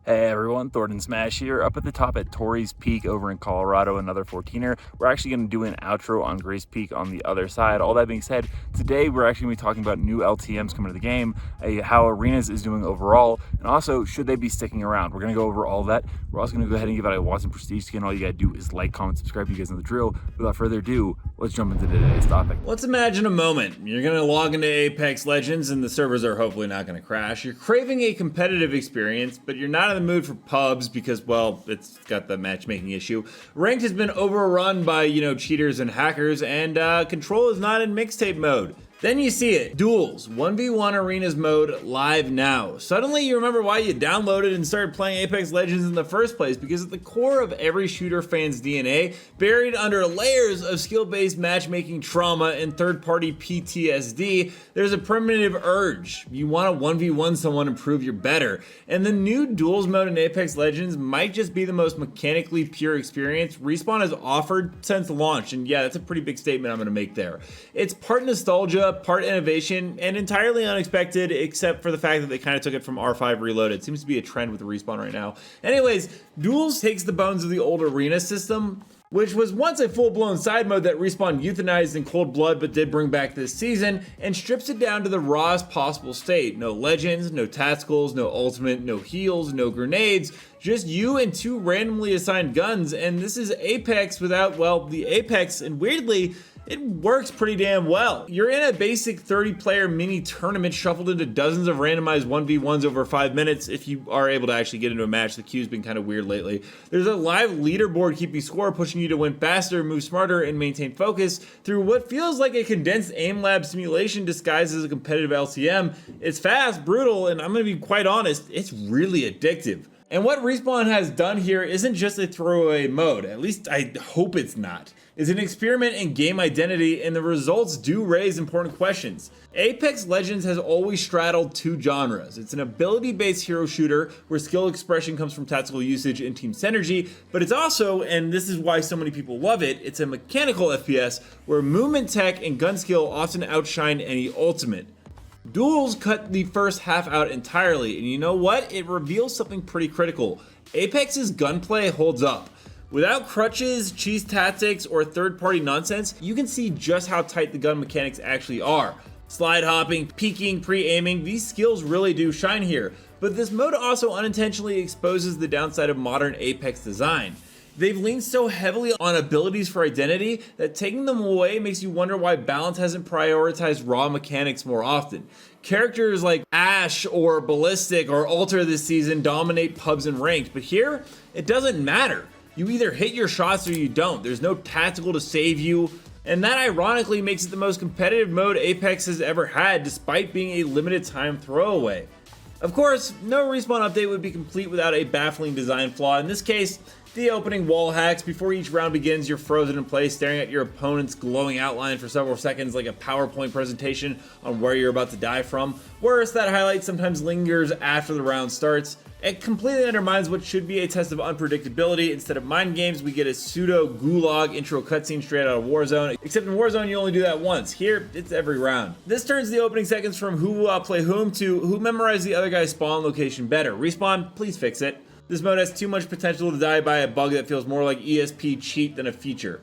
Hey everyone, Thordan Smash here, up at the top at Torrey's Peak over in Colorado, another 14er. We're actually going to do an outro on Grace Peak on the other side. All that being said, today we're actually going to be talking about new LTMs coming to the game, how Arenas is doing overall, and also should they be sticking around. We're going to go over all that. We're also going to go ahead and give out a Watson Prestige skin. All you got to do is like, comment, subscribe. You guys know the drill. Without further ado, let's jump into today's topic. Let's imagine a moment. You're going to log into Apex Legends and the servers are hopefully not going to crash. You're craving a competitive experience, but you're not in the mood for pubs because, well, it's got the matchmaking issue. Ranked has been overrun by, cheaters and hackers, and Control is not in mixtape mode. Then you see it, duels, 1v1 arenas mode live now. Suddenly you remember why you downloaded and started playing Apex Legends in the first place, because at the core of every shooter fan's DNA, buried under layers of skill-based matchmaking trauma and third-party PTSD, there's a primitive urge. You want to 1v1 someone and prove you're better. And the new duels mode in Apex Legends might just be the most mechanically pure experience Respawn has offered since launch, and yeah, that's a pretty big statement I'm going to make there. It's part nostalgia, part innovation, and entirely unexpected, except for the fact that they kind of took it from R5 Reloaded. Seems to be a trend with the Respawn right now. Anyways, Duels takes the bones of the old arena system, which was once a full-blown side mode that Respawn euthanized in cold blood but did bring back this season, and strips it down to the rawest possible state. No legends, no tacticals, no ultimate, no heals, no grenades, just you and two randomly assigned guns, and this is Apex without, well, the Apex, and weirdly, it works pretty damn well. You're in a basic 30-player mini tournament shuffled into dozens of randomized 1v1s over 5 minutes if you are able to actually get into a match. The queue's been kind of weird lately. There's a live leaderboard keeping score, pushing you to win faster, move smarter, and maintain focus through what feels like a condensed aim lab simulation disguised as a competitive LTM. It's fast, brutal, and I'm gonna be quite honest, it's really addictive. And what Respawn has done here isn't just a throwaway mode, at least I hope it's not. It's an experiment in game identity, and the results do raise important questions. Apex Legends has always straddled two genres. It's an ability-based hero shooter where skill expression comes from tactical usage and team synergy, but it's also, and this is why so many people love it, it's a mechanical FPS where movement tech and gun skill often outshine any ultimate. Duels cut the first half out entirely, and you know what? It reveals something pretty critical. Apex's gunplay holds up. Without crutches, cheese tactics, or third-party nonsense, you can see just how tight the gun mechanics actually are. Slide hopping, peeking, pre-aiming, these skills really do shine here. But this mode also unintentionally exposes the downside of modern Apex design. They've leaned so heavily on abilities for identity that taking them away makes you wonder why balance hasn't prioritized raw mechanics more often. Characters like Ash or Ballistic or Alter this season dominate pubs and ranked, but here, it doesn't matter. You either hit your shots or you don't. There's no tactical to save you, and that ironically makes it the most competitive mode Apex has ever had, despite being a limited time throwaway. Of course, no Respawn update would be complete without a baffling design flaw. In this case, the opening wall hacks. Before each round begins, you're frozen in place, staring at your opponent's glowing outline for several seconds like a PowerPoint presentation on where you're about to die from. Worse, that highlight sometimes lingers after the round starts. It completely undermines what should be a test of unpredictability. Instead of mind games, we get a pseudo gulag intro cutscene straight out of Warzone. Except in Warzone, you only do that once. Here, it's every round. This turns the opening seconds from who will outplay whom to who memorized the other guy's spawn location better. Respawn, please fix it. This mode has too much potential to die by a bug that feels more like ESP cheat than a feature.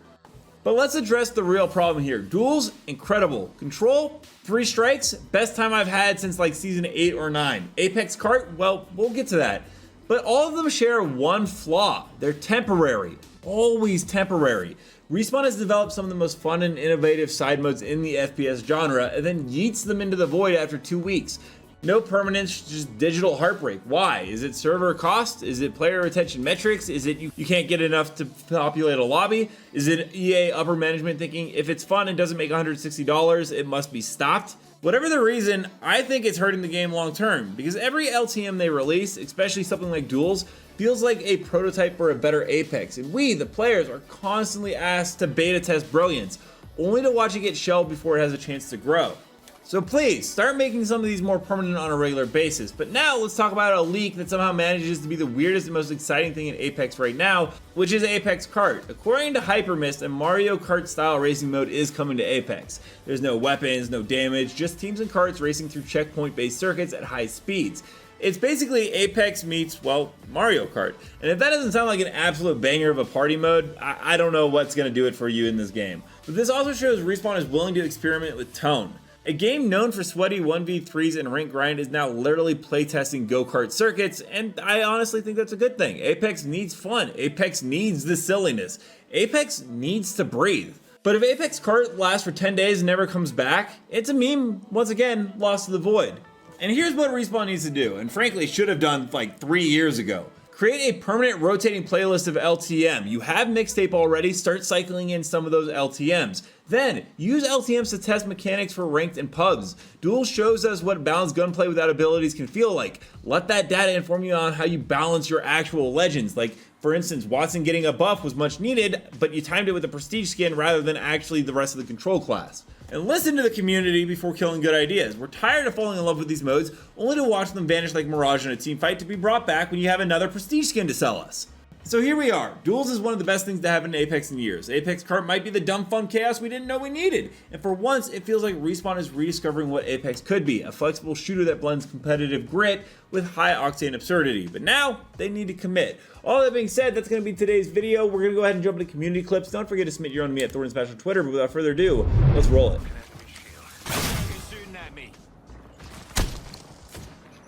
But let's address the real problem here. Duels, incredible. Control, 3 strikes, best time I've had since like season 8 or 9. Apex Cart, well, we'll get to that. But all of them share one flaw. They're temporary. Always temporary. Respawn has developed some of the most fun and innovative side modes in the FPS genre and then yeets them into the void after 2 weeks. No permanence, just digital heartbreak. Why? Is it server cost? Is it player retention metrics? Is it you can't get enough to populate a lobby? Is it EA upper management thinking if it's fun and doesn't make $160, it must be stopped? Whatever the reason, I think it's hurting the game long term, because every LTM they release, especially something like Duels, feels like a prototype for a better Apex, and we, the players, are constantly asked to beta test brilliance, only to watch it get shelved before it has a chance to grow. So please, start making some of these more permanent on a regular basis. But now let's talk about a leak that somehow manages to be the weirdest and most exciting thing in Apex right now, which is Apex Kart. According to Hypermist, a Mario Kart style racing mode is coming to Apex. There's no weapons, no damage, just teams and karts racing through checkpoint based circuits at high speeds. It's basically Apex meets, well, Mario Kart. And if that doesn't sound like an absolute banger of a party mode, I don't know what's going to do it for you in this game. But this also shows Respawn is willing to experiment with tone. A game known for sweaty 1v3s and rank grind is now literally playtesting go-kart circuits, and I honestly think that's a good thing. Apex needs fun. Apex needs the silliness. Apex needs to breathe. But if Apex Kart lasts for 10 days and never comes back, it's a meme, once again, lost to the void. And here's what Respawn needs to do, and frankly should have done like 3 years ago. Create a permanent rotating playlist of LTM. You have mixtape already, start cycling in some of those LTMs. Then, use LTMs to test mechanics for ranked and pubs. Duel shows us what balanced gunplay without abilities can feel like. Let that data inform you on how you balance your actual legends. Like, for instance, Watson getting a buff was much needed, but you timed it with a prestige skin rather than actually the rest of the control class. And listen to the community before killing good ideas. We're tired of falling in love with these modes, only to watch them vanish like Mirage in a team fight to be brought back when you have another prestige skin to sell us. So here we are. Duels is one of the best things to happen in Apex in years. Apex Kart might be the dumb fun chaos we didn't know we needed. And for once, it feels like Respawn is rediscovering what Apex could be, a flexible shooter that blends competitive grit with high octane absurdity. But now, they need to commit. All that being said, that's going to be today's video. We're going to go ahead and jump into community clips. Don't forget to submit your own to me at Thordan Special Twitter, but without further ado, let's roll it.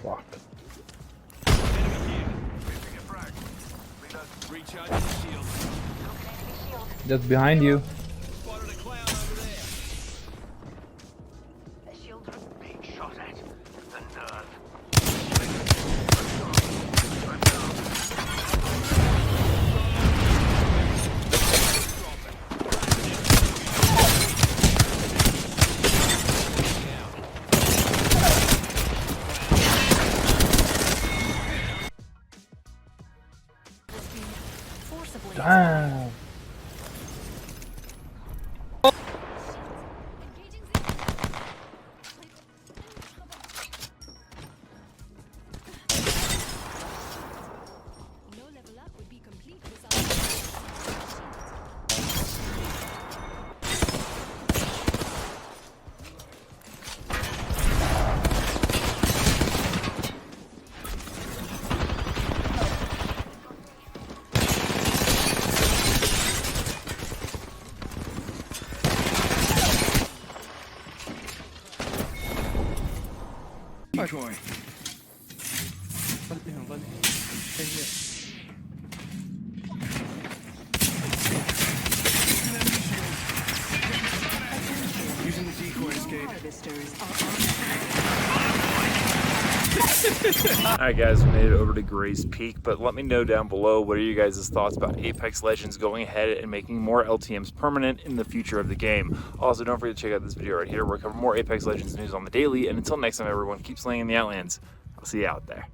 Fuck. Just behind you. Damn. Decoy. Using the decoy escape. Alright guys, we made it over to Gray's Peak, but let me know down below what are you guys' thoughts about Apex Legends going ahead and making more LTMs permanent in the future of the game. Also, don't forget to check out this video right here where we cover more Apex Legends news on the daily, and until next time everyone, keep slaying in the Outlands. I'll see you out there.